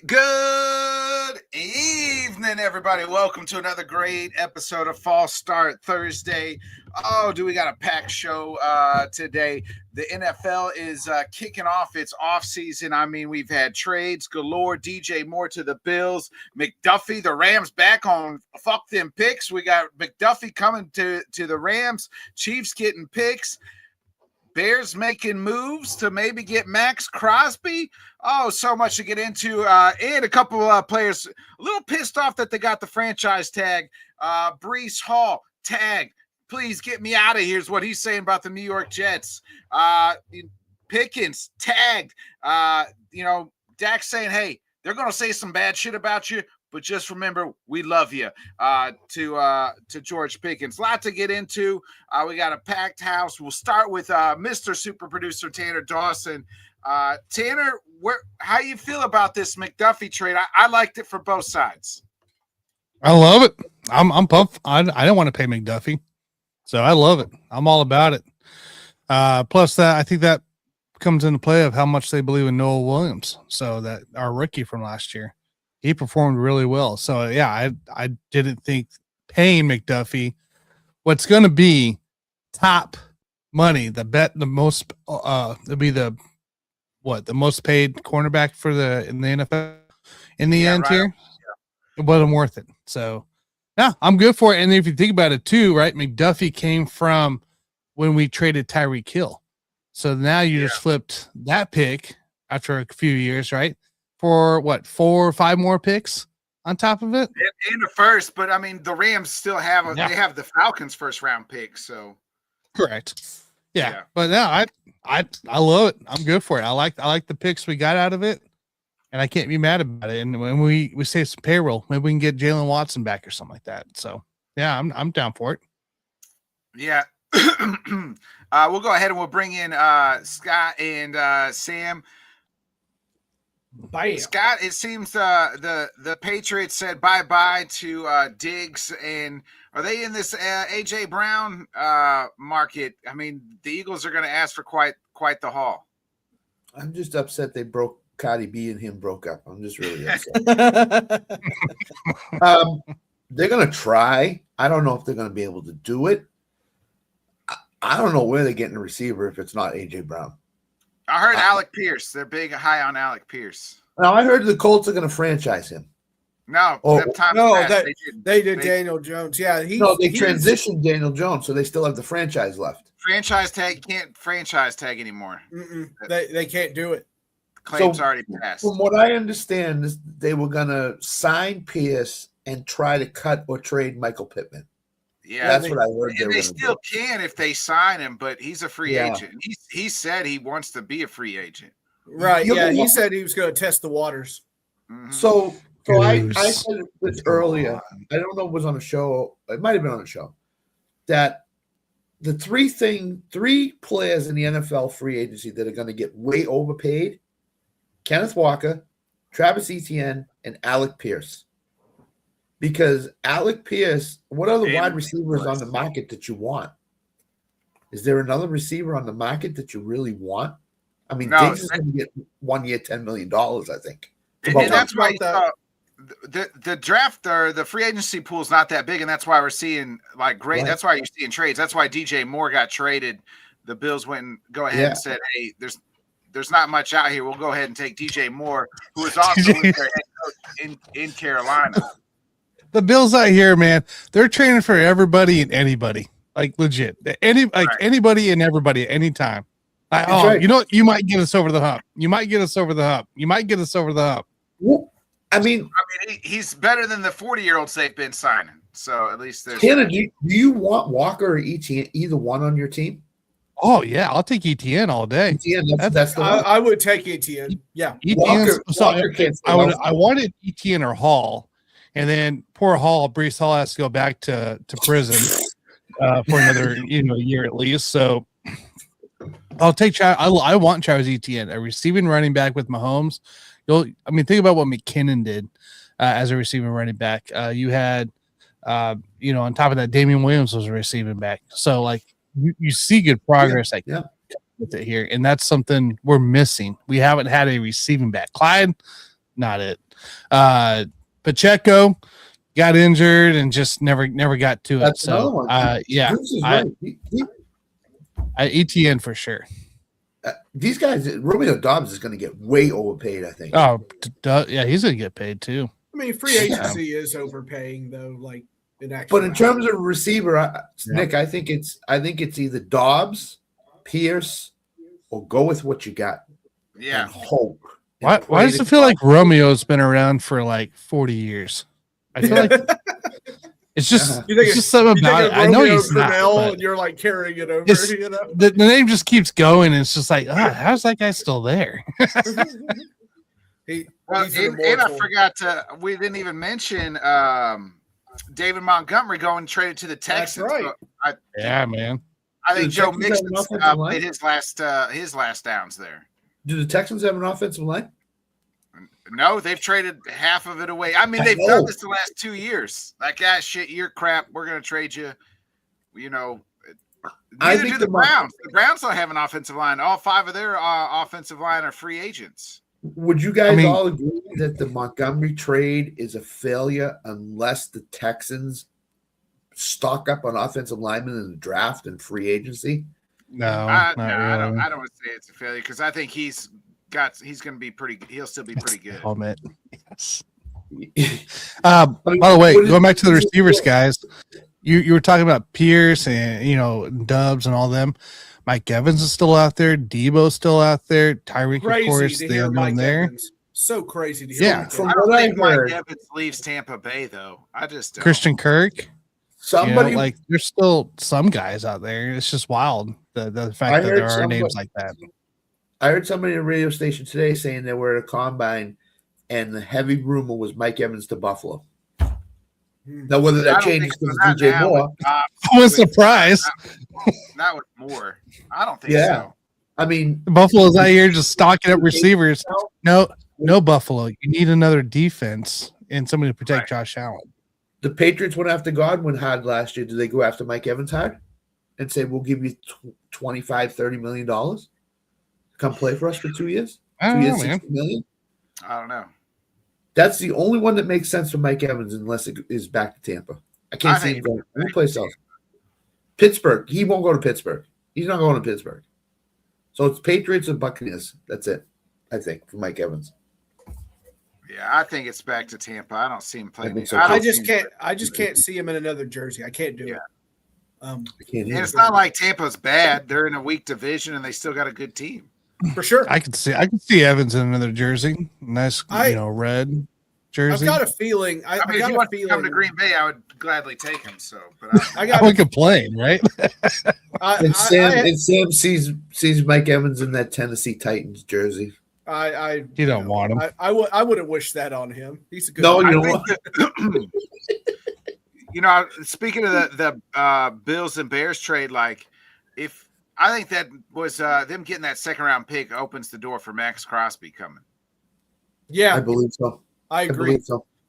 Good evening, everybody. Welcome to another great episode of False Start Thursday. Oh, we got a packed show today. The NFL is kicking off its offseason. I mean, we've had trades galore. DJ Moore to the Bills. McDuffie, the Rams back on fuck them picks. We got McDuffie coming to the Rams. Chiefs getting picks. Bears making moves to maybe get Max Crosby. Oh, so much to get into. And a couple of players a little pissed off that they got the franchise tag. Breece Hall, tag. Please get me out of here is what he's saying about the New York Jets. Pickens, tagged. Dak's saying, hey, they're going to say some bad shit about you, but just remember, we love you. To George Pickens. Lot to get into. We got a packed house. We'll start with Mr. Super Producer Tanner Dawson. Tanner, how you feel about this McDuffie trade? I liked it for both sides. I love it. I'm pumped. I don't want to pay McDuffie, so I love it. I'm all about it. Plus, that I think that comes into play of how much they believe in Noah Williams. So that our rookie from last year. He performed really well. So, yeah, I didn't think paying McDuffie, what's going to be top money, the most, it'll be the most paid cornerback in the NFL in the end here. Yeah. It wasn't worth it. So, yeah, I'm good for it. And if you think about it too, right, McDuffie came from when we traded Tyreek Hill. So now you just flipped that pick after a few years, right? For 4 or 5 more picks on top of it, in the first. But I mean, the Rams still have they have the Falcons' first round pick. So correct, yeah. But no, I love it. I'm good for it. I like the picks we got out of it, and I can't be mad about it. And when we save some payroll, maybe we can get Jalen Watson back or something like that. So yeah, I'm down for it. Yeah, we'll go ahead and we'll bring in Scott and Sam. Bam. Scott, it seems the Patriots said bye-bye to Diggs, and are they in this A.J. Brown market? I mean, the Eagles are going to ask for quite the haul. I'm just upset they broke Cardi B and him broke up. I'm just really upset. They're going to try. I don't know if they're going to be able to do it. I don't know where they're getting a receiver if it's not A.J. Brown. I heard Alec Pierce. They're big high on Alec Pierce. Now I heard the Colts are going to franchise him. No, they did Daniel Jones. Yeah, they transitioned Daniel Jones, so they still have the franchise left. Franchise tag can't franchise tag anymore. They can't do it. Claims already passed. From what I understand, they were going to sign Pierce and try to cut or trade Michael Pittman. Yeah, that's what I heard. And they still can if they sign him, but he's a free agent. He said he wants to be a free agent. Right. Yeah, he said he was going to test the waters. Mm-hmm. So I said this earlier. I don't know if it was on a show. It might have been on a show. That the three players in the NFL free agency that are going to get way overpaid: Kenneth Walker, Travis Etienne, and Alec Pierce. Because Alec Pierce, what are the wide receivers on the market that you want? Is there another receiver on the market that you really want? I mean, Diggs is going to get 1 year, $10 million, I think. And that's why the draft or the free agency pool is not that big, and that's why we're seeing Right. That's why you're seeing trades. That's why DJ Moore got traded. The Bills went and and said, "Hey, there's not much out here. We'll go ahead and take DJ Moore, who is also with their head coach in Carolina." The Bills out here, man, they're training for everybody and anybody, like legit, anybody and everybody at any time. Right. You know what? You might get us over the hump. You might get us over the hump. You might get us over the hump. Well, I mean, he's better than the 40-year-olds they've been signing. So at least there's. Tanner, do you want Walker or Etienne, either one on your team? Oh yeah, I'll take Etienne all day. Etienne, that's the one. I would take Etienne. Yeah, Walker I wanted Etienne or Hall. And then poor Breece Hall has to go back to prison for another year at least. So I'll take I want Travis Etienne, a receiving running back with Mahomes. Think about what McKinnon did as a receiving running back. You had on top of that, Damian Williams was a receiving back. So like you see good progress with it here, and that's something we're missing. We haven't had a receiving back. Clyde not it. Pacheco got injured and just never got to it. That's another So one. yeah, Bruce is right. ETN for sure. These guys, Romeo Dobbs is going to get way overpaid, I think. Oh, yeah, he's gonna get paid too. I mean, free agency is overpaying though. Like but in terms of receiver, Nick, I think it's either Dobbs, Pierce, or go with what you got. Yeah. And hope. Why does it feel like Romeo's been around for like 40 years? I feel like it's just something about it. I know he's not, and you're like carrying it over. You know, the name just keeps going. And it's just like, how's that guy still there? And I forgot we didn't even mention David Montgomery going traded to the Texans. That's right. Yeah, man. I think Joe Mixon played his last downs there. Do the Texans have an offensive line? No, they've traded half of it away. I mean, they've done this the last 2 years. Like, shit, you're crap. We're going to trade you. You know, neither do the Browns. The Browns don't have an offensive line. All 5 of their offensive line are free agents. Would you guys all agree that the Montgomery trade is a failure unless the Texans stock up on offensive linemen in the draft and free agency? No, I don't want to say it's a failure because I think he's going to be pretty. He'll still be pretty good. Comment. Yes. By the way, going back to the receivers, guys, you were talking about Pierce and Dubs and all them. Mike Evans is still out there. Debo's still out there. Tyreek, of course, the unknown there. Evans. So crazy to hear. Yeah, from what I heard, Mike Evans leaves Tampa Bay though. I just don't. Christian Kirk. Somebody there's still some guys out there. It's just wild the fact that there are names like that. I heard somebody on a radio station today saying they were at a combine, and the heavy rumor was Mike Evans to Buffalo. Now, whether that changes because of DJ Moore, I was surprised. Not with Moore. I don't think so. I mean, Buffalo's out here just stocking up receivers. No, Buffalo. You need another defense and somebody to protect Josh Allen. The Patriots went after Godwin hard last year. Did they go after Mike Evans hard and say, we'll give you $25-30 million to come play for us for 2 years? I don't know, $60 million? I don't know. That's the only one that makes sense for Mike Evans unless it is back to Tampa. I can't see him going anyplace else. Pittsburgh. He won't go to Pittsburgh. He's not going to Pittsburgh. So it's Patriots and Buccaneers. That's it, I think, for Mike Evans. Yeah, I think it's back to Tampa. I don't see him playing. I just can't see him in another jersey. I can't do it. And it's not like Tampa's bad. They're in a weak division and they still got a good team. For sure. I can see Evans in another jersey. Nice, red jersey. I've got a feeling. If he wants to come to Green Bay, I would gladly take him. So, but I would complain, right? Sam sees Mike Evans in that Tennessee Titans jersey. You don't want him. I wouldn't wish that on him. He's a good. No, you know. Speaking of the Bills and Bears trade, I think that was them getting that second round pick opens the door for Max Crosby coming. Yeah, I believe so. I agree.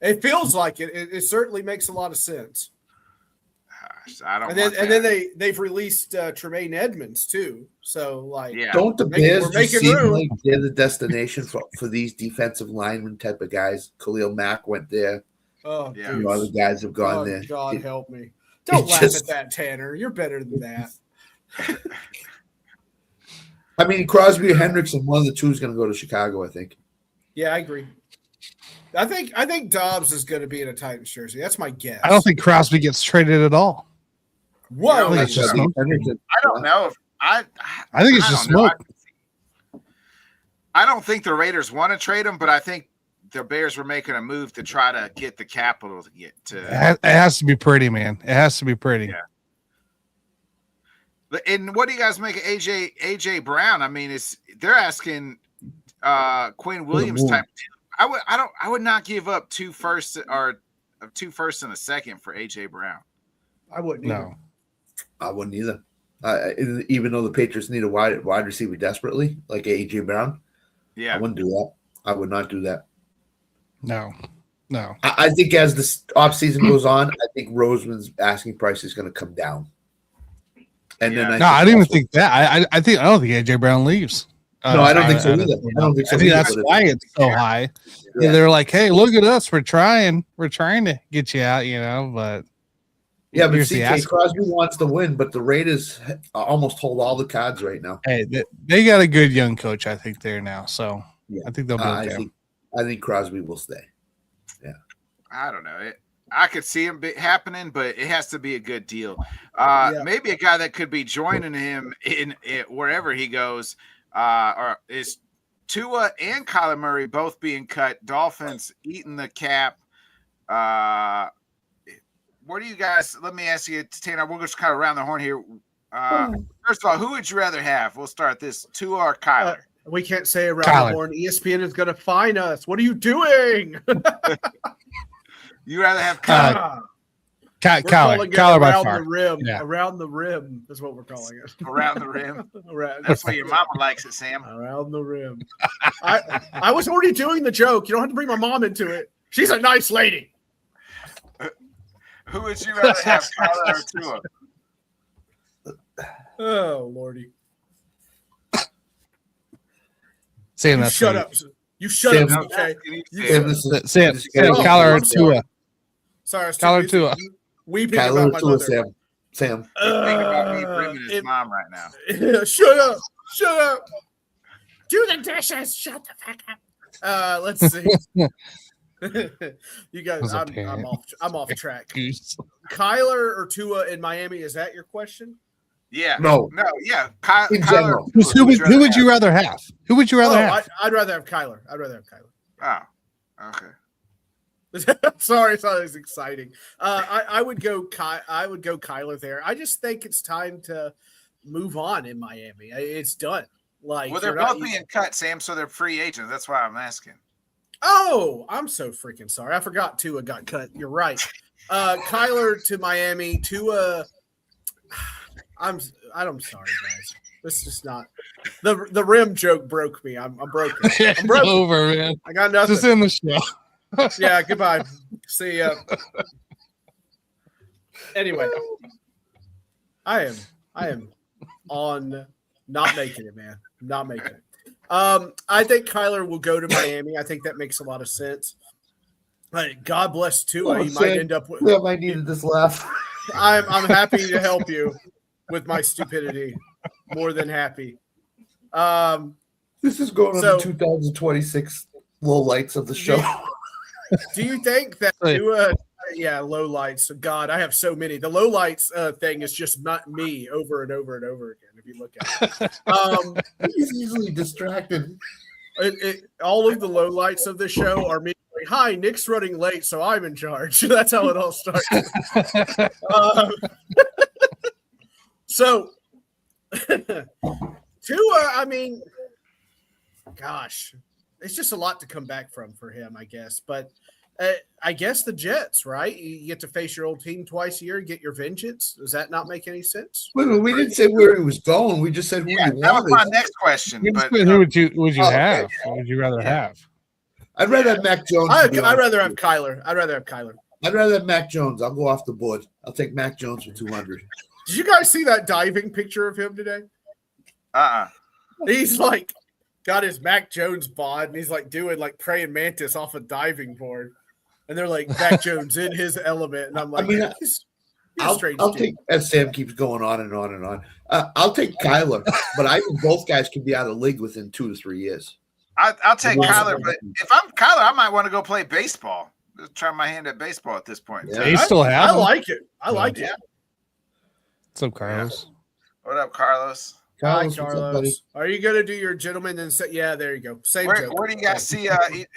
It feels like it. It certainly makes a lot of sense. I don't. And then they've released Tremaine Edmonds too. So don't the Bears just seem like they're the destination for these defensive lineman type of guys? Khalil Mack went there. Oh, yeah. Other guys have gone there. God help me! Don't laugh at that, Tanner. You're better than that. I mean, Crosby or Hendrickson, one of the two is going to go to Chicago, I think. Yeah, I agree. I think Dobbs is going to be in a Titans jersey. That's my guess. I don't think Crosby gets traded at all. Whoa! I don't know. I think it's just smoke. I don't think the Raiders want to trade him, but I think the Bears were making a move to try to get the capital to get to. It has to be pretty, man. It has to be pretty. Yeah. And what do you guys make of AJ Brown? I mean, they're asking Quinn Williams type. I would not give up 2 firsts or 2 firsts and a second for AJ Brown. I wouldn't. No, I wouldn't either. Even though the Patriots need a wide receiver desperately, like AJ Brown. Yeah, I wouldn't do that. I would not do that. No. I think as the offseason goes on, I think Roseman's asking price is going to come down. And then I don't even think that. I don't think AJ Brown leaves. No, I don't think so either. I don't think so. I think either, that's but why it's so high. Yeah. They're like, hey, look at us. We're trying to get you out, but yeah, but here's the CK ask. Crosby wants to win, but the Raiders almost hold all the cards right now. Hey, they got a good young coach, I think, there now. So Yeah. I think they'll be okay. I think Crosby will stay. Yeah. I don't know. I could see him happening, but it has to be a good deal. Maybe a guy that could be joining him in wherever he goes, or is Tua and Kyler Murray both being cut. Dolphins eating the cap. Where do you guys? Let me ask you, Tanner. We'll just kind of round the horn here. First of all, who would you rather have? We'll start this: Tua or Kyler? We can't say around the horn. ESPN is going to fine us. What are you doing? You rather have Kyler? Kyler by around far. the rim. Yeah. Around the rim is what we're calling it. Around the rim. Around, That's why your mama likes it, Sam. Around the rim. I was already doing the joke. You don't have to bring my mom into it. She's a nice lady. Who would you rather have, Kyler or Tua? Oh, Lordy. Sam, You that's shut me. up. You shut Sam, up, okay? Sam, Oh, Kyler or I'm Tua. Sorry, I was too Kyler or busy Tua. weeping Kyler about my Tua, mother. Sam. Think about me bringing his mom right now. Shut up. Shut up. Do the dishes. Shut the fuck up. Let's see. You guys, I'm off track. Kyler or Tua in Miami, is that your question? Yeah. No, yeah. In Kyler. general. Who would you rather have? Who would you rather have? I'd rather have Kyler. Oh, okay. Sorry, I thought it was exciting. I would go Kyler there. I just think it's time to move on in Miami. It's done. Like, well, they're both being cut, Sam, so they're free agents. That's why I'm asking. Oh, I'm so freaking sorry. I forgot Tua got cut. You're right. Kyler to Miami. Tua. I'm sorry, guys. This is just not the rim joke broke me. I'm broken. I'm broken. It's over, man. I got nothing. Just in the show. Yeah, goodbye. See ya. Anyway, I am on not making it, man. Not making it. I think Kyler will go to Miami. I think that makes a lot of sense. God bless Tua. He might end up with. Yeah, I needed this laugh. I'm happy to help you with my stupidity. More than happy. This is going on the 2026 low lights of the show. Do you think that Tua? Yeah, low lights. God, I have so many. The low lights thing is just not me over and over and over again. If you look at it, He's easily distracted. All of the low lights of the show are me. Like, hi, Nick's running late, so I'm in charge. That's how it all starts. So, Tua, I mean, gosh, it's just a lot to come back from for him, I guess. But I guess the Jets, right? You get to face your old team twice a year and get your vengeance. Does that not make any sense? Wait, we didn't say where he was going. We just said who he That was wanted. my next question. But, Who would you have? Okay. What would you rather have? I'd rather have Mac Jones. I'd rather have Kyler. I'd rather have Mac Jones. I'll go off the board. I'll take Mac Jones for 200. Did you guys see that diving picture of him today? He's like got his Mac Jones bod and he's like doing like praying mantis off a diving board. And they're like Mac Jones in his element. And I'm like, he's I'll take, as Sam keeps going on and on and on. I'll take Kyler, but I think both guys could be out of the league within 2 to 3 years. I'll take Kyler, but if I'm Kyler, I might want to go play baseball. Just try my hand at baseball at this point. Yeah. They still have. I like it. I like it. What's up, Carlos? What up, Carlos? Hi, what's up, buddy? Carlos. Are you gonna do your gentleman and say, yeah, there you go. Same joke. Where do you guys see?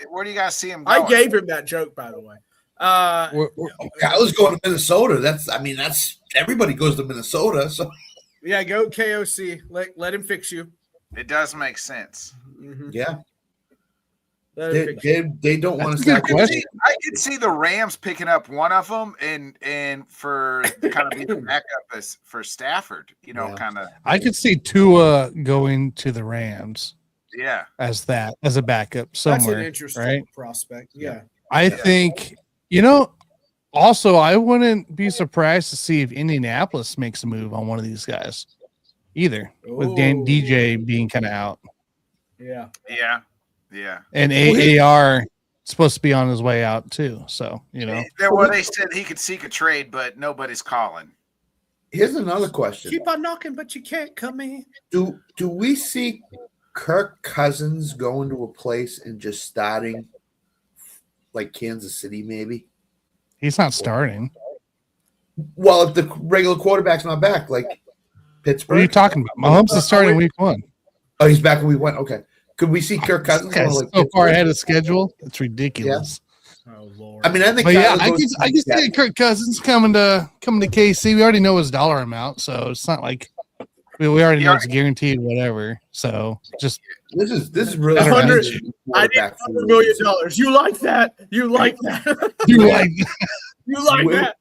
Where do you guys see him going? I gave him that joke, by the way. Kyler's going to Minnesota. That's everybody goes to Minnesota. So Yeah, go KOC. Let him fix you. It does make sense. Mm-hmm. yeah, Let him fix you. they don't want to That's a stack good question. I could see the Rams picking up one of them and for kind of being backup as for Stafford. You know, Yeah. kind of. I could see Tua going to the Rams Yeah. as a backup That's somewhere. an interesting right? prospect. Yeah. I think, also, I wouldn't be surprised to see if Indianapolis makes a move on one of these guys either, with Ooh. DJ being kind of out. Yeah. And AAR supposed to be on his way out too. So They said he could seek a trade, but nobody's calling. Here's another question. Keep on knocking, but you can't come in. Do we see Kirk Cousins going to a place and just starting like Kansas City, maybe? He's not starting. Well, if the regular quarterback's not back, like Pittsburgh. What are you talking about? Mahomes is starting week 1. Oh, he's back when we went. Okay. Could we see Kirk Cousins going like so far ahead of schedule? It's ridiculous. Yeah. Oh Lord. I mean, I think. But yeah, I can see Kirk Cousins coming to KC. We already know his dollar amount, so it's not like we already know it's guaranteed, whatever. So just this is really I need $100 million. You like that? You like that? you like you like that?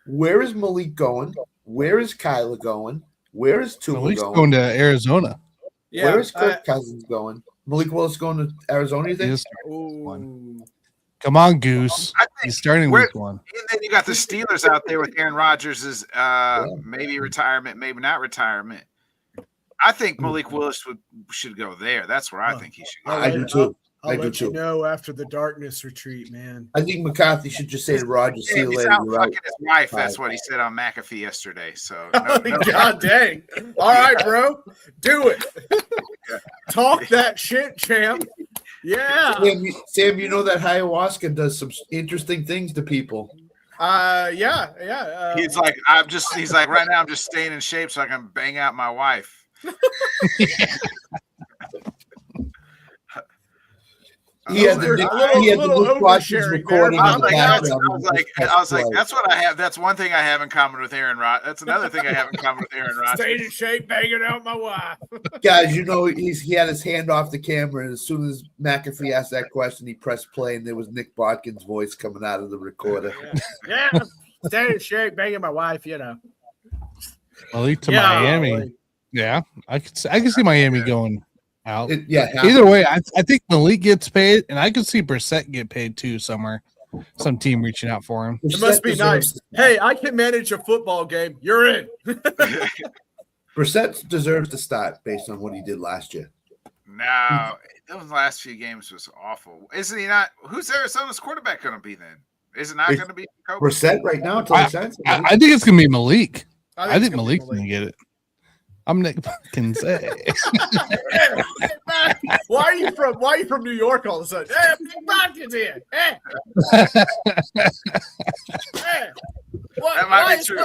Where is Malik going? Where is Kyler going? Where is Tua Malik's going? going to Arizona. Yeah. Where is Kirk Cousins going? Malik Willis going to Arizona, you think? Come on, Goose. He's starting week 1. And then you got the Steelers out there with Aaron Rodgers' maybe retirement, maybe not retirement. I think Malik Willis should go there. That's where I think he should go. I do too. I'll let you know after the darkness retreat, man. I think McCarthy should just say to Rodgers, "See you later." He's out fucking his wife. That's what he said on McAfee yesterday. So, God dang! All right, bro, do it. Talk that shit, champ. Yeah, Sam. You know that ayahuasca does some interesting things to people. Yeah. He's like, right now I'm just staying in shape so I can bang out my wife. He had the Nick Watkins recording on the I was like, that's what I have. That's one thing I have in common with Aaron Rodgers. That's another thing I have in common with Aaron Rodgers. Staying in shape, banging out my wife. Guys, you know he had his hand off the camera, and as soon as McAfee asked that question, he pressed play, and there was Nick Bodkins' voice coming out of the recorder. Yeah. Staying in shape, banging my wife. Malik to Miami. Yeah, I can see Miami going out. Yeah. Either way, I think Malik gets paid, and I could see Brissett get paid too somewhere. Some team reaching out for him. It must be nice. Hey, I can manage a football game. You're in. Brissett deserves to start based on what he did last year. No, those last few games was awful. Isn't he not? Who's Arizona's quarterback going to be then? Is it not going to be Kobe? Brissett right now? I think it's going to be Malik. I think Malik's going to get it. I'm Nick Bodkins. Why are you from New York all of a sudden? Hey, Nick Bodkins here. Hey. Hey. That might be true.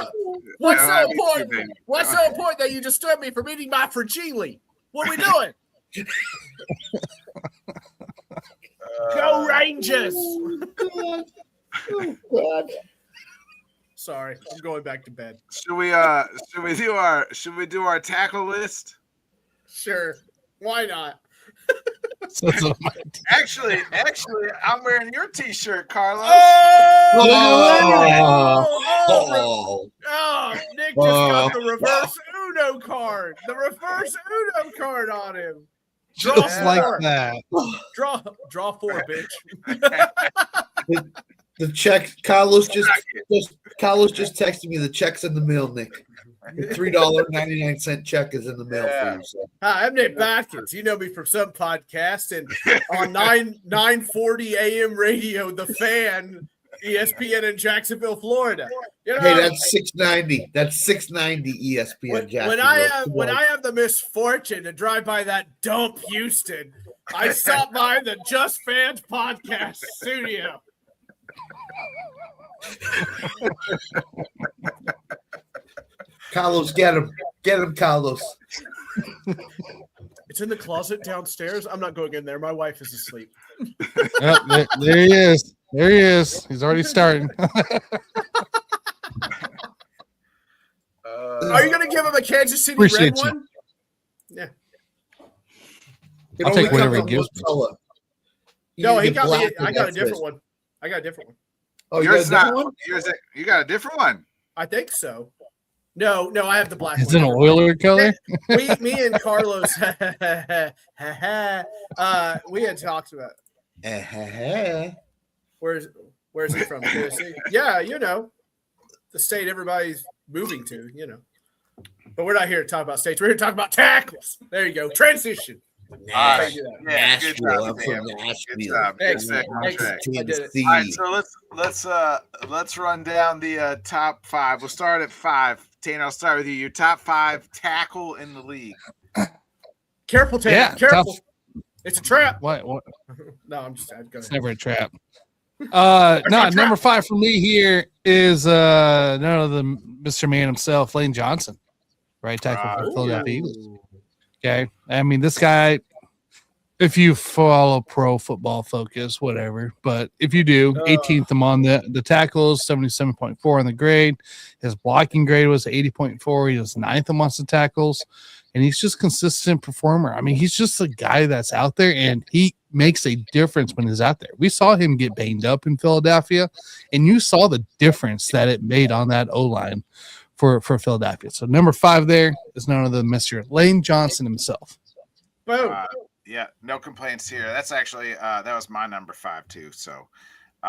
What's so important? What's so important that you disturb me from eating my fragile? What are we doing? Go Rangers! Oh, God. Sorry, I'm going back to bed. Should we do our tackle list? Sure. Why not? Actually, I'm wearing your T-shirt, Carlos. Nick just got the reverse Uno card. The reverse Uno card on him. Just like that. Draw 4, bitch. The check, Carlos just texted me. The check's in the mail, Nick. The $3.99 check is in the mail for you. So. Hi, I'm Nick Bodkins. You know me from some podcast and on 940 AM radio, The Fan, ESPN in Jacksonville, Florida. You know, hey, that's 690. That's 690 ESPN Jacksonville. When I have the misfortune to drive by that dump Houston, I stop by the Just Fans podcast studio. Carlos, get him, Carlos. It's in the closet downstairs. I'm not going in there. My wife is asleep. Yep, there he is. There he is. He's already starting. Are you going to give him a Kansas City red one? Yeah. I'll take whatever he gives me. No, he got me. I got a different one. Oh, you got a different one? You got a different one? I think so. No, I have the black one. Is it an Oiler color? Me and Carlos, we had talked about where's he from? Tennessee? Yeah, you know, the state everybody's moving to, you know. But we're not here to talk about states. We're here to talk about tackles. There you go. Transition. Yeah, good Nashville. job, I'm Sam. from Good Nashville. job. Thanks, Good thanks. track. I did it. Tennessee. All right, so let's run down the top 5. We'll start at 5. Tana, I'll start with you. Your top 5 tackle in the league. Careful, Tanner. Yeah, Careful. tough. It's a trap. What? No, I'm just go It's ahead. never a trap. not No, a trap. number 5 for me here is none other than Mr. Man himself, Lane Johnson, right tackle for the Philadelphia Eagles. Okay, I mean this guy. If you follow Pro Football Focus, whatever, but if you do, 18th among the tackles, 77.4 on the grade. His blocking grade was 80.4. He was 9th amongst the tackles, and he's just a consistent performer. I mean, he's just a guy that's out there, and he makes a difference when he's out there. We saw him get banged up in Philadelphia, and you saw the difference that it made on that O-line for Philadelphia. So number 5 there is none other than Mr. Lane Johnson himself. Boom. Yeah, no complaints here. That's actually that was my number 5 too. So,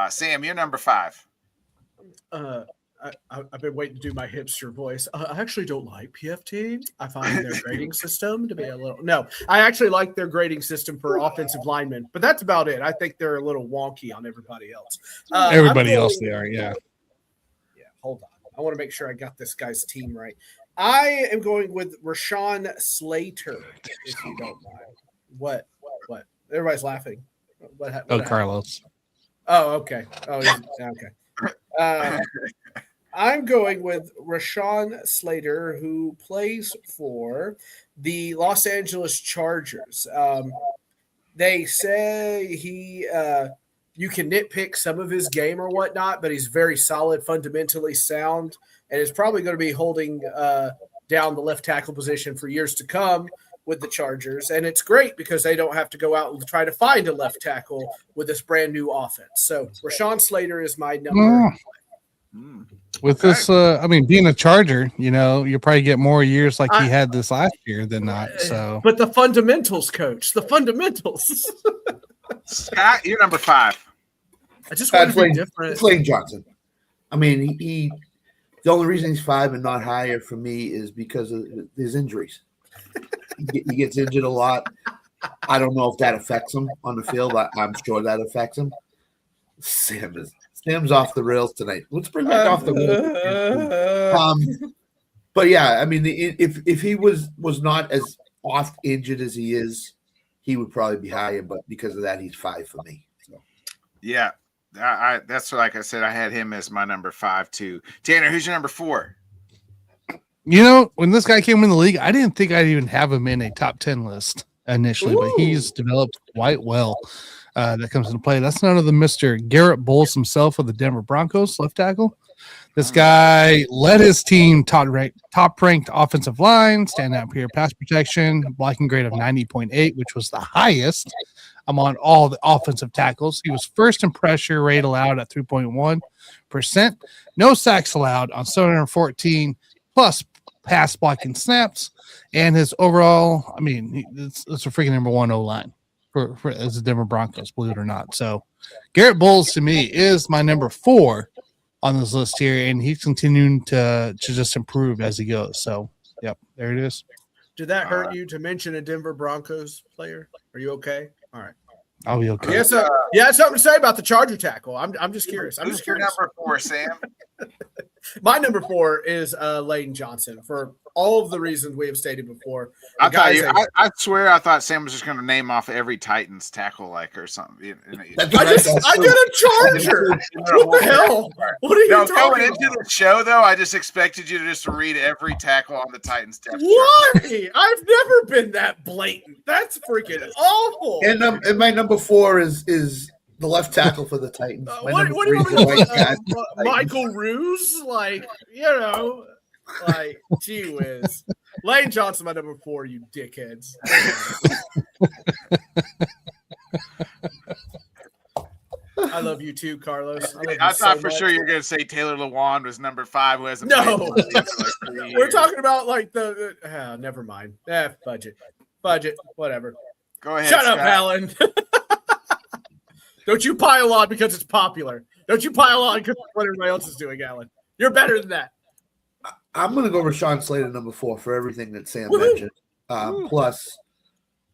Sam, you're number 5. I've been waiting to do my hipster voice. I actually don't like PFT. I find their grading system to be a little. No, I actually like their grading system for offensive linemen, but that's about it. I think they're a little wonky on everybody else. Everybody else, they are, yeah. Yeah, hold on. I want to make sure I got this guy's team right. I am going with Rashawn Slater, if you don't mind. What? Everybody's laughing. What Carlos. Oh, okay. Oh, okay. I'm going with Rashawn Slater, who plays for the Los Angeles Chargers. They say you can nitpick some of his game or whatnot, but he's very solid, fundamentally sound, and is probably going to be holding down the left tackle position for years to come with the Chargers. And it's great because they don't have to go out and try to find a left tackle with this brand new offense. So Rashawn Slater is my number. With this, I mean, being a Charger, you probably get more years like he had this last year than not. So, but the fundamentals, coach, the fundamentals. Scott, you're number 5. I just want to be different. It's Lane Johnson. I mean, he the only reason he's 5 and not higher for me is because of his injuries. He gets injured a lot. I don't know if that affects him on the field. I'm sure that affects him. Sam's off the rails tonight. Let's bring back off the rails. But yeah, I mean, if he was not as oft injured as he is, he would probably be higher. But because of that, he's 5 for me. So. Yeah, that's what, like I said, I had him as my number 5 too. Tanner, who's your number 4? When this guy came in the league, I didn't think I'd even have him in a top 10 list initially, but he's developed quite well. That comes into play. That's none other than Mr. Garrett Bowles himself of the Denver Broncos, left tackle. This guy led his team top-ranked offensive line, standout period pass protection, blocking grade of 90.8, which was the highest among all the offensive tackles. He was first in pressure rate allowed at 3.1%. No sacks allowed on 714 plus pass blocking snaps, and his overall, I mean, it's a freaking number 1 O-line for as the Denver Broncos, believe it or not. So Garrett Bowles to me is my number 4 on this list here, and he's continuing to just improve as he goes. So, yep, there it is. Did that hurt you to mention a Denver Broncos player? Are you okay? All right. I'll be okay. Yes, yeah, something to say about the Charger tackle. I'm just curious. Who's your number 4, Sam? My number 4 is Lane Johnson for all of the reasons we have stated before. I swear I thought Sam was just going to name off every Titans tackle or something. I did a Charger. What the hell? What are you talking about? Going into the show, though, I just expected you to just read every tackle on the Titans depth chart. Why? I've never been that blatant. That's freaking awful. And my number 4 is the left tackle for the Titans. What do you want me to Michael Ruse? Gee whiz. Lane Johnson, my number 4, you dickheads. I love you too, Carlos. I thought for sure you were going to say Taylor Lewan was number 5. Who hasn't played we're talking about never mind. Budget, whatever. Go ahead. Shut up, Alan. Don't you pile on because it's popular. Don't you pile on because what everybody else is doing, Alan. You're better than that. I'm going to go Rashawn Slater number 4 for everything that Sam mentioned. Plus,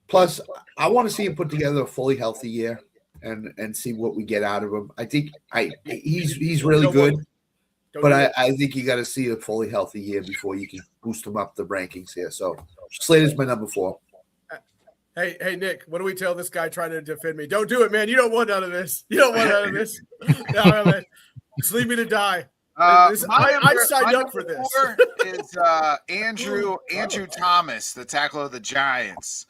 Plus, I want to see him put together a fully healthy year and see what we get out of him. I think he's really good, but I think you got to see a fully healthy year before you can boost him up the rankings here. So Slater's my number 4. Hey, Nick, what do we tell this guy trying to defend me? Don't do it, man. You don't want none of this. No, man. Just leave me to die. I signed up for this. Is Andrew Thomas, the tackle of the Giants.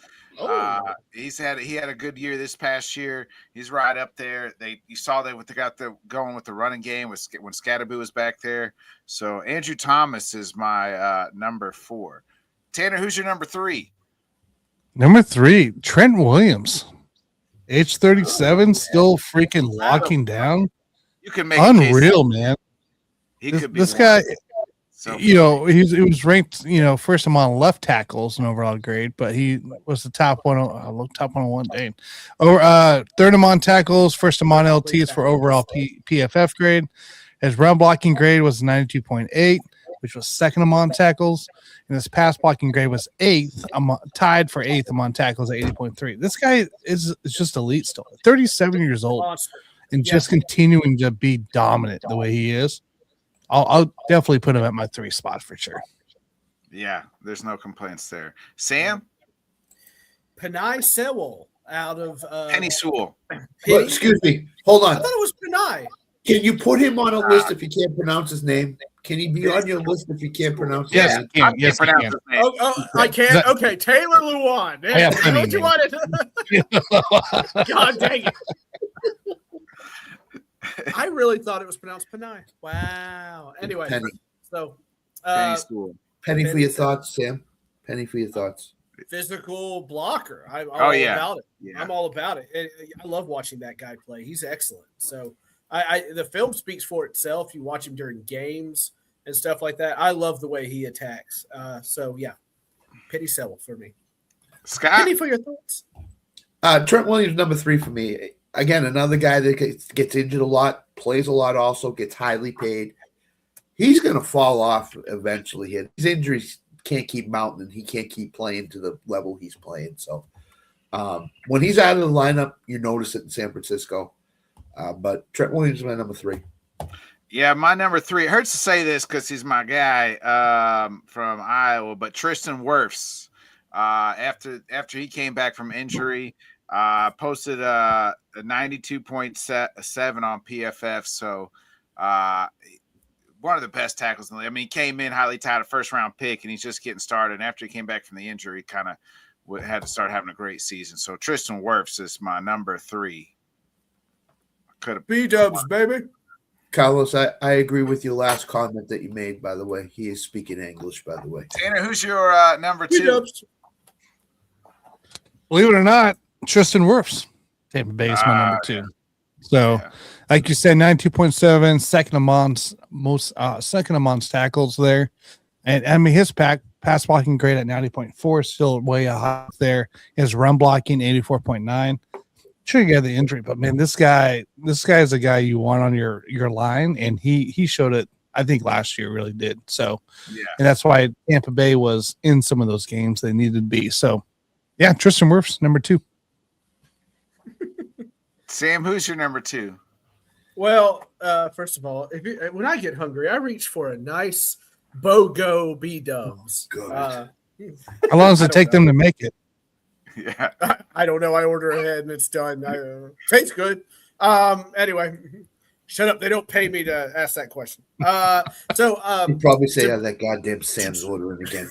He had a good year this past year. He's right up there. You saw they got going with the running game when Scatterboo was back there. So Andrew Thomas is my number 4. Tanner, who's your number 3? Number 3, Trent Williams, age 37, still freaking locking down. You can make unreal, man. He could be this guy. So he was ranked, first among left tackles in overall grade, but he was the top 101 day. Third among tackles, first among LTs for overall PFF grade. His run blocking grade was 92.8, which was second among tackles. And his pass blocking grade was 8th, tied for 8th among tackles at 80.3. This guy is just elite still. 37 years old and just continuing to be dominant the way he is. I'll definitely put him at my 3 spot for sure. Yeah, there's no complaints there. Sam? Penei Sewell out of Penny Sewell. Well, excuse me. Hold on. I thought it was Penei. Can you put him on a list if you can't pronounce his name? Can he be on your list if you can't pronounce his name? Yes, I can. I can. Okay, Taylor Lewan. What you wanted? God dang it. I really thought it was pronounced Penei. Wow. Anyway, Penny for your thoughts, Sam. Penny for your thoughts. Physical blocker. I'm all about it. Yeah. I'm all about it. I love watching that guy play. He's excellent. So the film speaks for itself. You watch him during games and stuff like that. I love the way he attacks. Penei Sewell for me. Scott? Penny for your thoughts. Trent Williams, number 3 for me. Again, another guy that gets injured a lot, plays a lot also, gets highly paid. He's going to fall off eventually here. His injuries can't keep mounting, and he can't keep playing to the level he's playing. So when he's out of the lineup, you notice it in San Francisco. But Trent Williams is my number 3. Yeah, my number 3. It hurts to say this because he's my guy from Iowa, but Tristan Wirfs. After he came back from injury, posted a 92.7 on PFF. So one of the best tackles in the league. I mean, he came in highly touted, first-round pick, and he's just getting started. And after he came back from the injury, kind of had to start having a great season. So Tristan Wirfs is my number 3. B-dubs, baby. Carlos, I agree with your last comment that you made, by the way. He is speaking English, by the way. Tanner, who's your number 2? B-dubs. Believe it or not, Tristan Wirfs. Tampa Bay is my number 2. So, like you said, 92.7, second amongst tackles there. And I mean, his pass blocking grade at 90.4, still way high there. His run blocking 84.9. Sure, you got the injury, but man, this guy is a guy you want on your line, and he showed it. I think last year really did. So, and that's why Tampa Bay was in some of those games they needed to be. So, yeah, Tristan Wirfs, number 2. Sam, who's your number 2? Well, first of all, when I get hungry, I reach for a nice BOGO B-dubs. How long does it take them to make it? Yeah, I don't know. I order ahead and it's done. Tastes good. Anyway, shut up. They don't pay me to ask that question. You probably say that goddamn Sam's ordering again.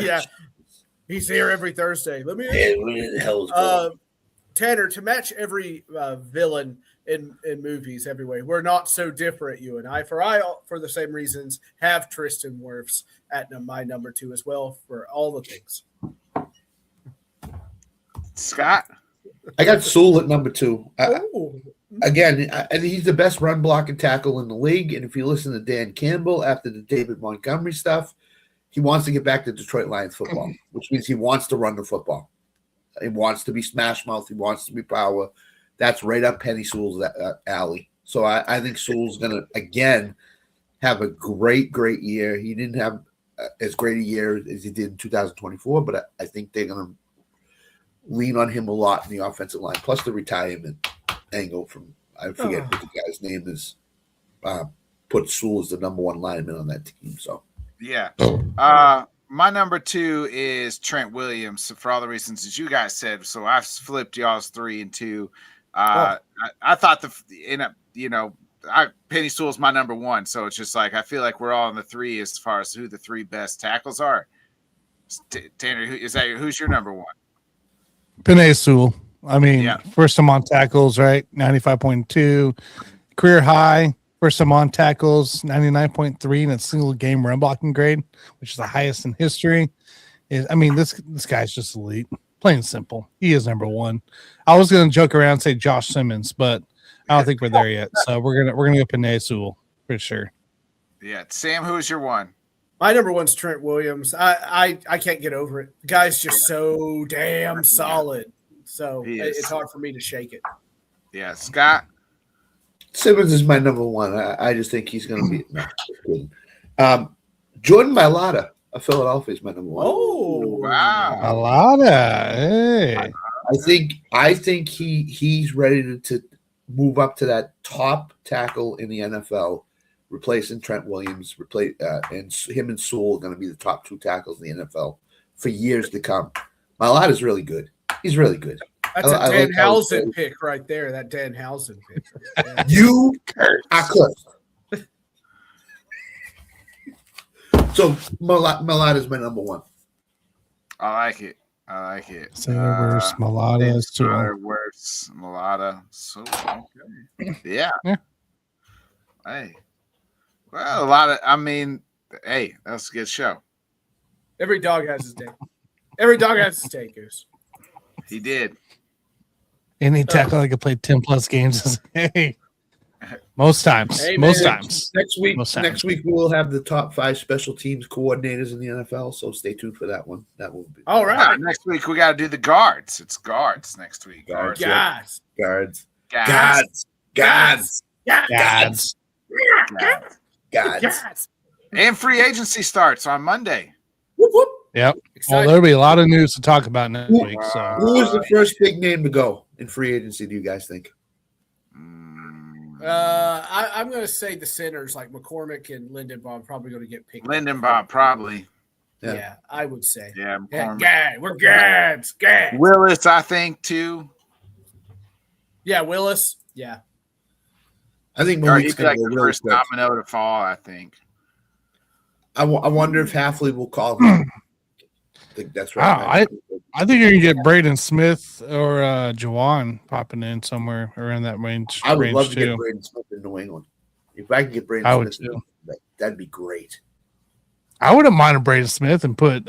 Yeah, he's here every Thursday. Let me. Where the hell is Tanner, to match every villain in movies everywhere, we're not so different. You and I, for the same reasons, have Tristan Wirfs at my number 2 as well for all the things. Scott? I got Sewell at number 2. Again, he's the best run blocking tackle in the league. And if you listen to Dan Campbell after the David Montgomery stuff, he wants to get back to Detroit Lions football, which means he wants to run the football. He wants to be smash mouth. He wants to be power. That's right up Penny Sewell's alley. So I think Sewell's going to, again, have a great, great year. He didn't have as great a year as he did in 2024, but I think they're going to lean on him a lot in the offensive line. Plus the retirement angle from I forget what the guy's name is. Put Sewell as the number one lineman on that team. So yeah. My number 2 is Trent Williams for all the reasons that you guys said. So I've flipped y'all's 3 and 2. I thought Penny Sewell's my number 1. So it's just like I feel like we're all in the 3 as far as who the 3 best tackles are. Tanner, who's your number 1? Penei Sewell. I mean, first time on tackles, right? 95.2 career high. First time on tackles, 99.3 in a single game run blocking grade, which is the highest in history. This guy's just elite. Plain and simple. He is number 1. I was gonna joke around and say Josh Simmons, but I don't think we're there yet. So we're gonna go Penei Sewell for sure. Yeah, Sam, who's your 1? My number 1's Trent Williams. I can't get over it. The guy's just so damn solid. So it's hard for me to shake it. Yeah, Scott. Simmons is my number 1. I just think he's going to be Jordan Mailata of Philadelphia is my number 1. Oh wow, Mailata. Hey, I think he's ready to move up to that top tackle in the NFL, replacing Trent Williams. And him and Sewell are going to be the top 2 tackles in the NFL for years to come. Mailata's really good. He's really good. That's a Dan Housen pick right there. That Dan Housen pick. Right you are cursed. So Mailata's my number 1. I like it. Where's Mailata? Where's Mailata? So okay. Yeah. Hey. Well, that's a good show. Every dog has his day. Every dog has his day, Goose. He did. Any tackle I could play 10 plus games. Hey, most times. Hey, most times. Next week we'll have the top 5 special teams coordinators in the NFL. So stay tuned for that one. That will be all right. Next week we got to do the guards. It's guards next week. Guards. And free agency starts on Monday. Whoop, whoop. Yep. Exciting. Well, there'll be a lot of news to talk about next week. So, who is the first big name to go in free agency? Do you guys think? I'm going to say the centers like McCormick and Lindenbaum probably going to get picked. Lindenbaum probably. Yeah, I would say. Yeah, we're gads. Willis, I think too. Yeah, Willis. Yeah. I think he's like the first domino to fall. I think. I wonder if Halfley will call him. I think that's right. I think you're gonna get Braden Smith or Jawan popping in somewhere around that range. I would love to get Braden Smith in New England. If I can get Braden Smith, that'd be great. I wouldn't mind a Braden Smith and put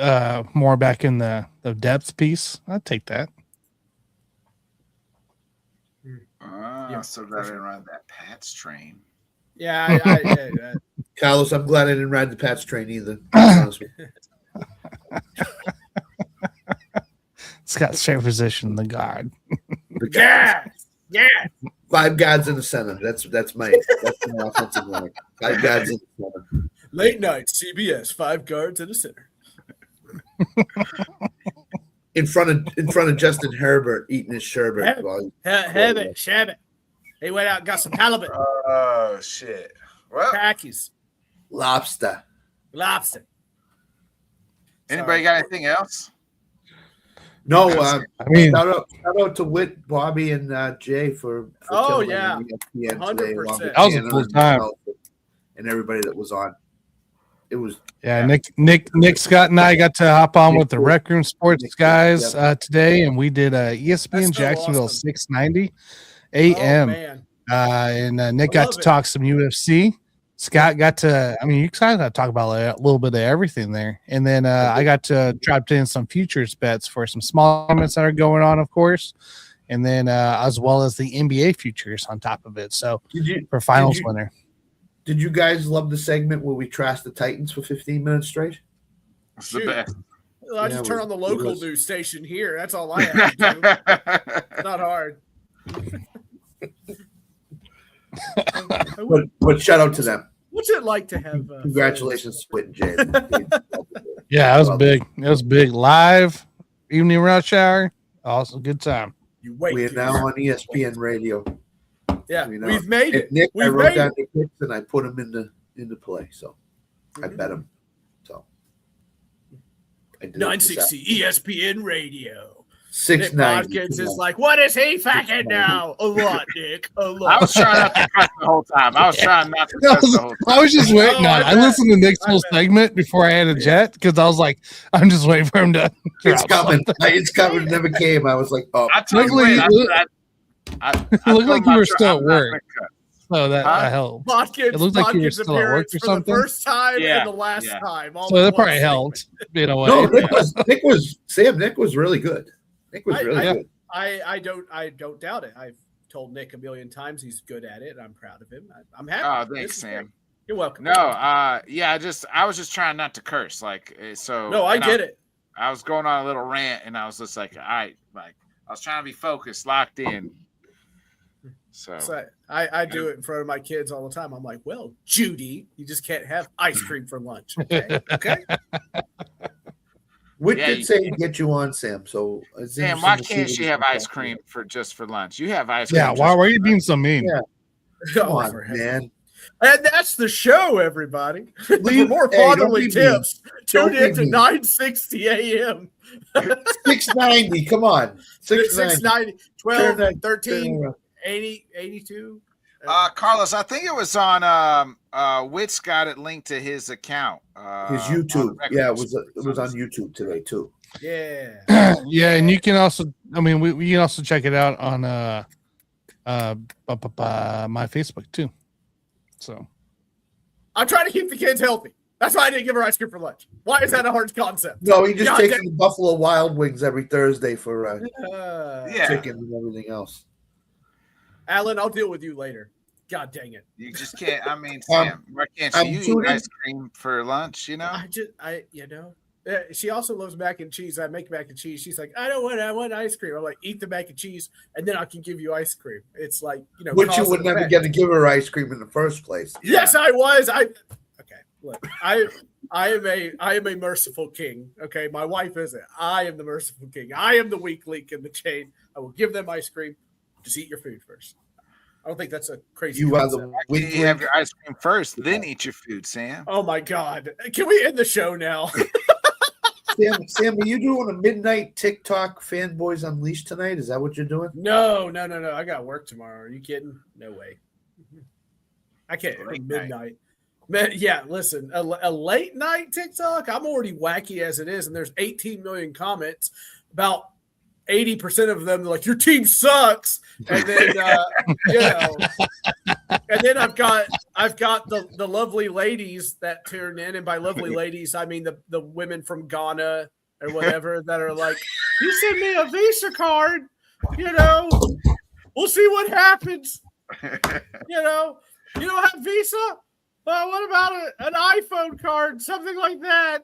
more back in the depth piece. I'd take that. So that I didn't ride that Pats train. Yeah, Carlos, I'm glad I didn't ride the Pats train either. Scott's favorite position, the guard. Yeah. 5 guards in the center. That's my offensive line. 5 guards in the center. Late night CBS, 5 guards in the center. in front of Justin Herbert eating his sherbet. Sherbet. He went out and got some halibut. Oh shit! Well, Packies. Lobster. Anybody got anything else? No, shout out to Whit, Bobby, and Jay for killing ESPN 100%. today. That was a full time, and everybody that was on. It was Nick Scott and I got to hop on with the Rec Room Sports guys today, and we did ESPN Jacksonville awesome. 690 a.m. And Nick got to talk some UFC. Scott got to, you kind of got to talk about a little bit of everything there. And then I got to drop in some futures bets for some small tournaments that are going on, of course. And then as well as the NBA futures on top of it. So for finals winner. Did you guys love the segment where we trashed the Titans for 15 minutes straight? It's the best. Well, I just turn on the local news station here. That's all I have to do. Not hard. But shout out to them. What's it like to have congratulations, Whit and Jay. Yeah, that was big. It was big. Live evening rush hour. Awesome. Good time. You wait. We are now on ESPN Radio. Yeah, You know, we've made it. Nick, I We've wrote made down it. the picks and I put them into play. So I bet him. So I did 960 ESPN Radio. Nick 690. Bodkins is like, what is he fucking now? A lot, Nick. A lot. I was trying not to cuss the whole time. I was trying not to cuss the whole time. I was just waiting Oh, on it. I I bet. listened to Nick's I whole bet. segment before I had a jet because I was like, I'm just waiting for him to. It's drop coming. something. It's coming. It never came. I was like, oh, I told you, Luckily, I it looked like you were still at work. Huh? So that helped. Bodkins, It looked like you were Bodkins still at work appearance or for something. the first time Yeah, and the last yeah. time. all So in that one probably segment. helped in a way. no. Nick was really good. Nick was really good. I don't doubt it. I've told Nick a million times he's good at it. I'm proud of him. I'm happy. Oh, This thanks, is Sam. great. You're welcome. No, yeah, I was just trying not to curse. So. No, I and get it. I was going on a little rant, and I was just like, all right, I was trying to be focused, locked in. So I do it in front of my kids all the time. I'm like, well, Judy, you just can't have ice cream for lunch. Okay. Okay. Which Yeah, did you say to get you on, Sam? So it's Sam, why interesting to can't see she what have you ice talk cream about. for lunch? You have ice cream. Yeah, why were you being so mean? Yeah. Come Oh, on, for heaven's man. And that's the show, everybody. For Leave- more hey, don't fatherly be mean. tips, Don't tune in be to mean. 960 a.m. 690. Come on. 690. 690, 12, Turn that- 13, turn 80, 82. Carlos, I think it was on Witz got it linked to his account. His on YouTube. record. Yeah, it was on YouTube today too. Yeah. Yeah, and you can also, I mean, we can also check it out on my Facebook too. So I'm trying to keep the kids healthy. That's why I didn't give her ice cream for lunch. Why is that a hard concept? No, he just God takes damn- the Buffalo Wild Wings every Thursday for Yeah. chicken and everything else. Alan, I'll deal with you later. God dang it. You just can't. I mean, Sam, why can't I'm you eat tuning- ice cream for lunch? You know. She also loves mac and cheese. I make mac and cheese. She's like, I want ice cream. I'm like, eat the mac and cheese, and then I can give you ice cream. It's like, Which cause you and would never effect. get to give her ice cream in the first place. Yes, I was. Okay. Look, I am a merciful king. Okay, my wife isn't. I am the merciful king. I am the weak link in the chain. I will give them ice cream. Just eat your food first. I don't think that's a crazy. You are concept. the Why weak can't you have link. your ice cream first, then eat your food, Sam? Oh my God! Can we end the show now? Sam, are you doing a midnight TikTok Fanboys Unleashed tonight? Is that what you're doing? No. I got work tomorrow. Are you kidding? No way. I can't. Late Midnight. Man, yeah, listen, a late night TikTok, I'm already wacky as it is, and there's 18 million comments. About 80% of them are like, your team sucks. And then, and then I've got the lovely ladies that tune in, and by lovely ladies, I mean the women from Ghana or whatever that are like, you send me a Visa card, we'll see what happens. You don't have Visa? Well, what about an iPhone card, something like that?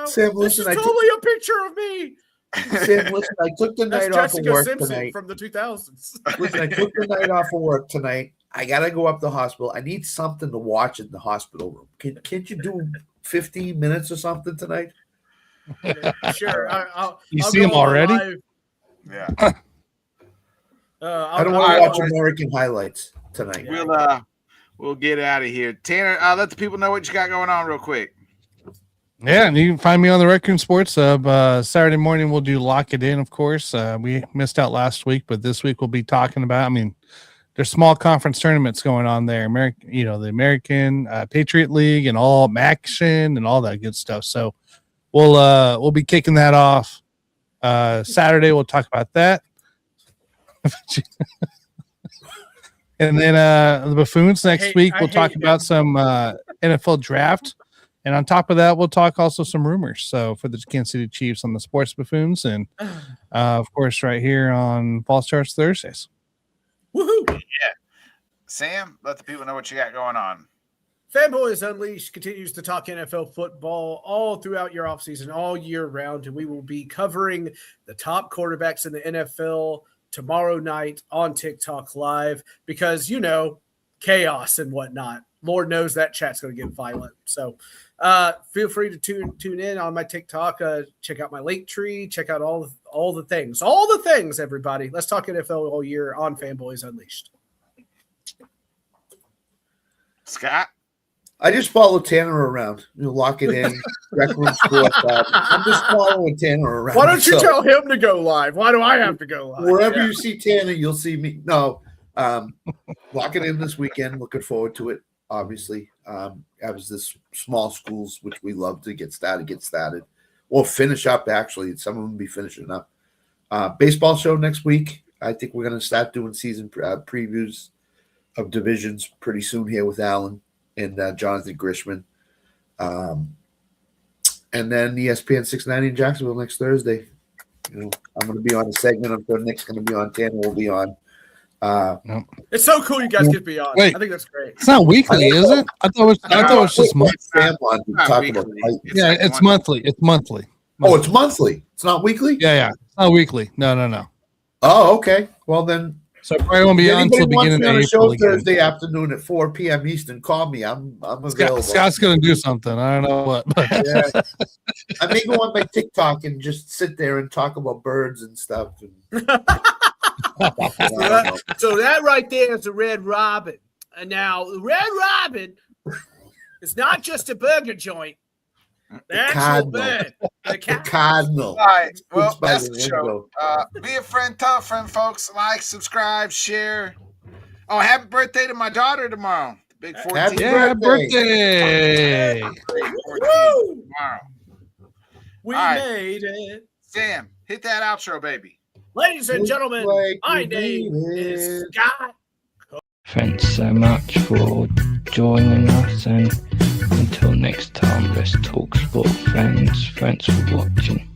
Sam, this listen, is totally a picture of me. Sam, listen, I took the That's night off of Jessica work Simpson tonight. from the 2000s. Listen, I took the night off of work tonight. I gotta go up to the hospital. I need something to watch in the hospital room. Can't you do 15 minutes or something tonight? Sure. I'll see go him on already? live. Yeah. I don't want to watch American highlights tonight. We'll get out of here. Tanner, let the people know what you got going on real quick. yeah, and you can find me on the Raccoon Sports Sub. Saturday morning we'll do Lock It In, of course. We missed out last week, but this week we'll be talking about. I mean, there's small conference tournaments going on there. The American Patriot League and all action and all that good stuff. So we'll be kicking that off. Saturday we'll talk about that. And then the Buffoons next week we'll talk about some NFL draft. And on top of that, we'll talk also some rumors. So for the Kansas City Chiefs on the Sports Buffoons, and of course, right here on Fall Starts Thursdays. Woohoo! Yeah. Sam, let the people know what you got going on. Fanboys Unleashed continues to talk NFL football all throughout your offseason, all year round. And we will be covering the top quarterbacks in the NFL tomorrow night on TikTok Live because, chaos and whatnot. Lord knows that chat's going to get violent. So Feel free to tune in on my TikTok. Check out my link tree. Check out all the things. All the things, everybody. Let's talk NFL all year on Fanboys Unleashed. Scott? I just follow Tanner around. Lock it in. Rec Room Sports. I'm just following Tanner around. Why don't you tell him to go live? Why do I have to go live? Wherever you see Tanner, you'll see me. No. Lock it in this weekend. Looking forward to it, obviously. As this small schools, which we love to get started. Or finish up, actually. Some of them will be finishing up. Baseball show next week. I think we're going to start doing season previews of divisions pretty soon here with Alan and Jonathan Grishman. And then ESPN 690 in Jacksonville next Thursday. I'm going to be on a segment. I'm sure Nick's going to be on. Tanner will be on. It's so cool you guys get be on. Wait. I think that's great. It's not weekly, is it? I thought it was just monthly. Yeah, it's monthly. It's monthly. Oh, it's monthly. It's not weekly? Yeah. It's not weekly. No. Oh, okay. Well, then. So probably won't be on until the beginning of April. Show Thursday afternoon at 4 p.m. Eastern. Call me. I'm available. Scott's going to do something. I don't know what. Yeah. I may go on my TikTok and just sit there and talk about birds and stuff. So that right there is a red robin. And now the red robin is not just a burger joint. The actual bird. The cardinal. All right. Well, that's the show. Be a friend, tell a friend, folks. Like, subscribe, share. Oh, happy birthday to my daughter tomorrow. The big 14. Happy birthday. 14 tomorrow. We made it. Sam, hit that outro, baby. Ladies and gentlemen, my name is Scott. Thanks so much for joining us, and until next time, let's talk sport, friends. Thanks for watching.